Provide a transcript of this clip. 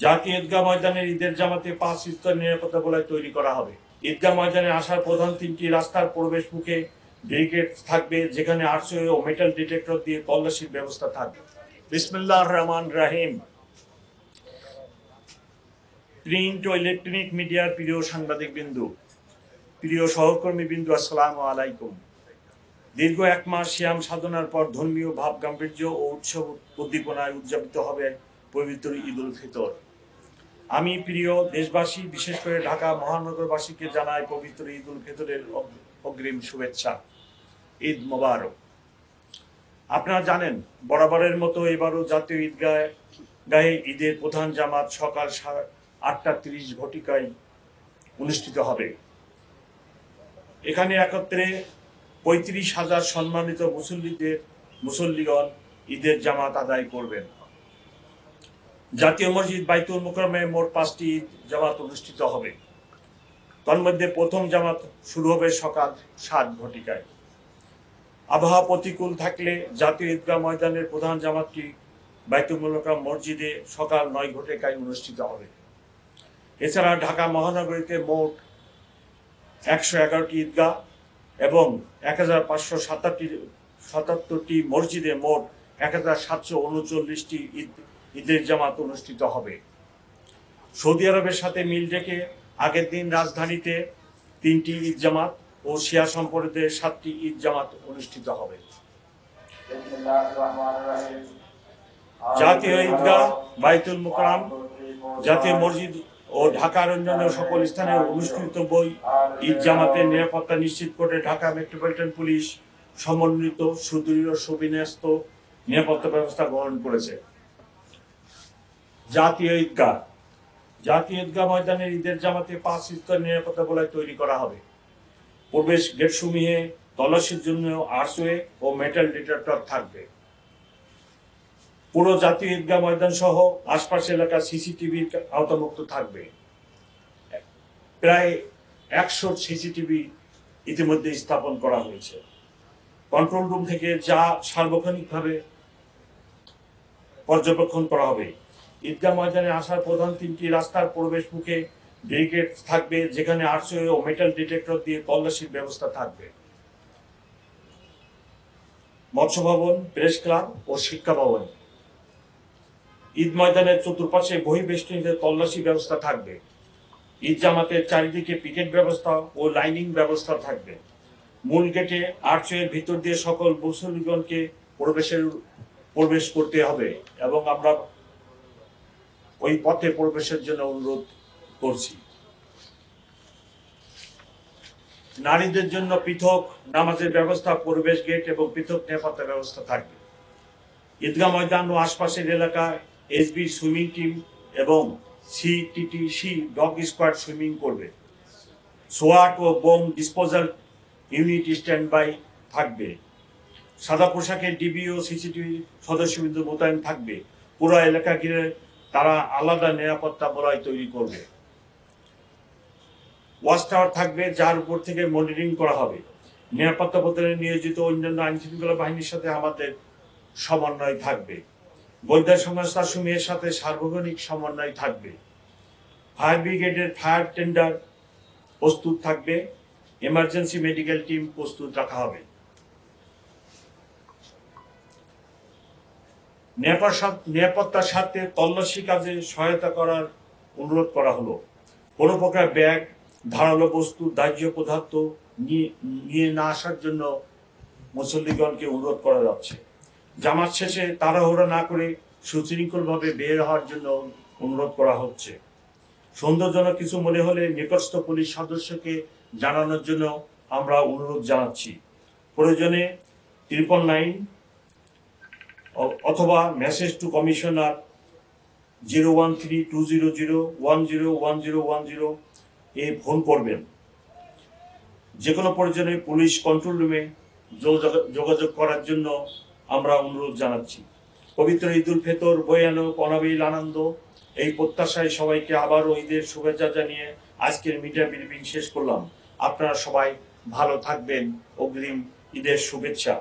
জাতীয় ঈদগাহ ময়দানের ঈদের জামাতে 5 স্তর নিরাপত্তা বলয় তৈরি করা হবে। ঈদগাহ ময়দানে আসার প্রধান 3টি রাস্তার প্রবেশ মুখে ব্যারিকেড থাকবে, যেখানে আরসিও ও মেটাল ডিটেক্টর দিয়ে তল্লাশির ব্যবস্থা থাকবে। বিসমিল্লাহির রহমানির রহিম। প্রিন্ট ও ইলেকট্রনিক মিডিয়ার প্রিয় সাংবাদিক বিন্দু, প্রিয় সহকর্মী বিন্দু, আসসালামু আলাইকুম। দীর্ঘ 1 মাস সিয়াম সাধনার পর ধর্মীয় ভাব গাম্ভীর্য ও উৎসব উদ্দীপনায় উদযাপিত হবে পবিত্র ঈদ উল ফিতর। আমি প্রিয় দেশবাসী, বিশেষ করে ঢাকা মহানগরবাসীকে জানাই পবিত্র ঈদ উল ফিতরের অগ্রিম শুভেচ্ছা। ঈদ মোবারক। আপনারা জানেন, বরাবরের মতো এবারও জাতীয় ঈদগাহে ঈদের প্রধান জামাত সকাল 8:30 ঘটিকায় অনুষ্ঠিত হবে। এখানে একত্রে 35,000 সম্মানিত মুসল্লিগণ ঈদের জামাত আদায় করবেন। জাতীয় মসজিদ বাইতুল মুকাররমে মোট 5টি ঈদ জামাত অনুষ্ঠিত হবে। তন্মধ্যে প্রথম জামাত শুরু হবে সকাল 7 ঘটিকায়। আবহাওয়া প্রতিকূল থাকলে জাতীয় ঈদগাহ ময়দানের প্রধান জামাতটি বাইতুল মুকাররম মসজিদে সকাল 9 ঘটিকায় অনুষ্ঠিত হবে। এছাড়া ঢাকা মহানগরীতে মোট 111টি ঈদগাহ এবং 1577টি মসজিদে মোট 1739টি ঈদের জামাত অনুষ্ঠিত হবে। সৌদি আরবের সাথে মিল রেখে আগের দিন রাজধানীতে 3টি ঈদ জামাত ও শিয়া সম্প্রদায়ের 7টি ঈদ জামাত অনুষ্ঠিত হবে। জাতীয় ঈদগাহ, বাইতুল মুকাররম, জাতীয় মসজিদ ও ঢাকার অন্যান্য সকল স্থানে অনুষ্ঠিত ঈদ জামাতের নিরাপত্তা নিশ্চিত করে ঢাকা মেট্রোপলিটন পুলিশ সমন্বিত সুদৃঢ় সুবিন্যস্ত নিরাপত্তা ব্যবস্থা গ্রহণ করেছে। জাতীয় ঈদগাহ ময়দানের ঈদের জামাতে 5 স্তর নিরাপত্তা বলয় তৈরি করা হবে। প্রবেশ গেটসমূহে তল্লাশির জন্য আরসিও ও মেটাল ডিটেক্টর থাকবে। পুরো জাতীয় ঈদগাহ ময়দান সহ আশপাশের এলাকা সিসিটিভির আওতামুক্ত থাকবে। প্রায় 100 সিসিটিভি ইতিমধ্যে স্থাপন করা হয়েছে। কন্ট্রোল রুম থেকে যা সার্বক্ষণিকভাবে পর্যবেক্ষণ করা হবে। ঈদগাহ ময়দানে আসার প্রধান 3টি রাস্তার প্রবেশ মুখে ব্যারিকেড থাকবে, যেখানে আরসিও ও মেটাল ডিটেক্টর দিয়ে তল্লাশির ব্যবস্থা থাকবে। মৎস্য ভবন, প্রেস ক্লাব ও শিক্ষা ভবন। ঈদ ময়দানের চতুর্পাশে বহির্বেষ্টনীতে তল্লাশি ব্যবস্থা থাকবে। ঈদ জামাতের চারিদিকে পিকেট ব্যবস্থা ও লাইনিং ব্যবস্থা থাকবে। মূল গেটে আরসিওর ভিতর দিয়ে সকল মুসল্লিগণকে প্রবেশ করতে হবে এবং আমরা ওই পথে প্রবেশের জন্য অনুরোধ করছি। নারীদের জন্য পৃথক নামাজের ব্যবস্থা, প্রবেশ গেট এবং পৃথক নিরাপত্তা ব্যবস্থা থাকবে। ঈদগাহ ময়দান ও আশপাশের এলাকায় এসবি সুইমিং টিম এবং সিটিটিসি ডগ স্কোয়াড সুইমিং করবে। সোয়াট ও bomb disposal unit stand by থাকবে। সাদা পোশাকে ডিবি ও সিসিটিভি সদস্যবৃন্দ মোতায়েন থাকবে। পুরো এলাকা ঘিরে তারা আলাদা নিরাপত্তা বলয় তৈরি করবে। ওয়াচ টাওয়ার থাকবে, যার উপর থেকে মনিটরিং করা হবে। নিরাপত্তা প্রদানে নিয়োজিত অন্যান্য আইন শৃঙ্খলা বাহিনীর সাথে আমাদের সমন্বয় থাকবে। গোয়েন্দা সংস্থা সমূহের সাথে সার্বজনীন সমন্বয় থাকবে। ফায়ার ব্রিগেডের ফায়ার টেন্ডার প্রস্তুত থাকবে। এমার্জেন্সি মেডিকেল টিম প্রস্তুত রাখা হবে। নিরাপত্তার স্বার্থে তল্লাশি কাজে সহায়তা করার অনুরোধ করা হলো। কোনো প্রকার ব্যাগ, ধারালো বস্তু, দাহ্য পদার্থ নিয়ে না আসার জন্য মুসল্লিগণকে অনুরোধ করা যাচ্ছে। জামাত শেষে তাড়াহুড়া না করে সুশৃঙ্খলভাবে বের হওয়ার জন্য অনুরোধ করা হচ্ছে। সন্দেহজনক কিছু মনে হলে নিকটস্থ পুলিশ সদস্যকে জানানোর জন্য আমরা অনুরোধ জানাচ্ছি। প্রয়োজনে 999 অথবা message to commissioner 013-200-101010 A phone করবেন। যে কোনো প্রয়োজনে পুলিশ কন্ট্রোল রুমে যোগাযোগ করার জন্য আমরা অনুরোধ জানাচ্ছি। পবিত্র ঈদ উল ফিতর বয়ে আনুক অনাবিল আনন্দ, এই প্রত্যাশায় সবাইকে আবারও ঈদের শুভেচ্ছা জানিয়ে আজকের মিডিয়া ব্রিফিং শেষ করলাম। আপনারা সবাই ভালো থাকবেন। অগ্রিম ঈদের শুভেচ্ছা।